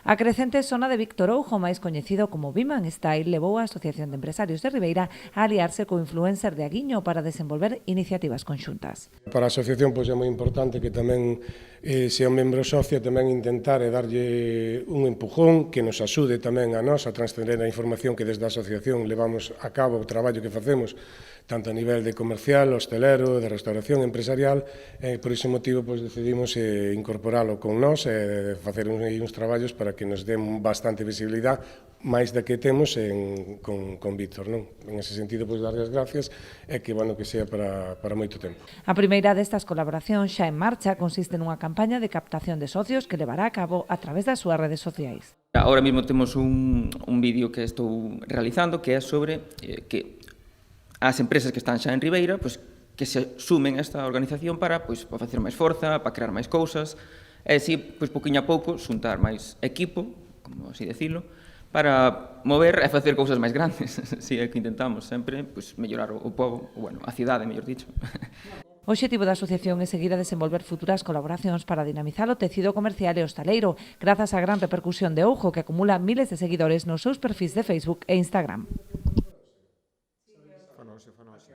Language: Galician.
A crecente zona de Víctor Oujo, máis coñecido como Biman Style, levou a Asociación de Empresarios de Ribeira a aliarse co influencer de Aguiño para desenvolver iniciativas conxuntas. Para a asociación é moi importante que tamén sea un membro socio, tamén intentar darlle un empujón que nos axude tamén a nós a transcender a información que desde a asociación levamos a cabo o traballo que facemos tanto a nivel de comercial, hostelero, de restauración empresarial, por ese motivo decidimos incorporalo con nós e facer uns traballos para que nos den bastante visibilidade máis da que temos con Víctor, non? En ese sentido, darlle as gracias e que sea para moito tempo. A primeira destas colaboracións xa en marcha consiste nunha campaña de captación de socios que levará a cabo a través das súas redes sociais. Ahora mesmo temos un vídeo que estou realizando que é sobre que as empresas que están xa en Ribeira que se sumen a esta organización para facer máis forza, para crear máis cousas e así, pouquinho a pouco, xuntar máis equipo, como así decirlo, para mover e facer cousas máis grandes. Si é que intentamos sempre mellorar o pobo, a cidade, mellor dicho. O obxectivo da asociación é seguir a desenvolver futuras colaboracións para dinamizar o tecido comercial e hostaleiro, grazas á gran repercusión de Oujo que acumula miles de seguidores nos seus perfis de Facebook e Instagram.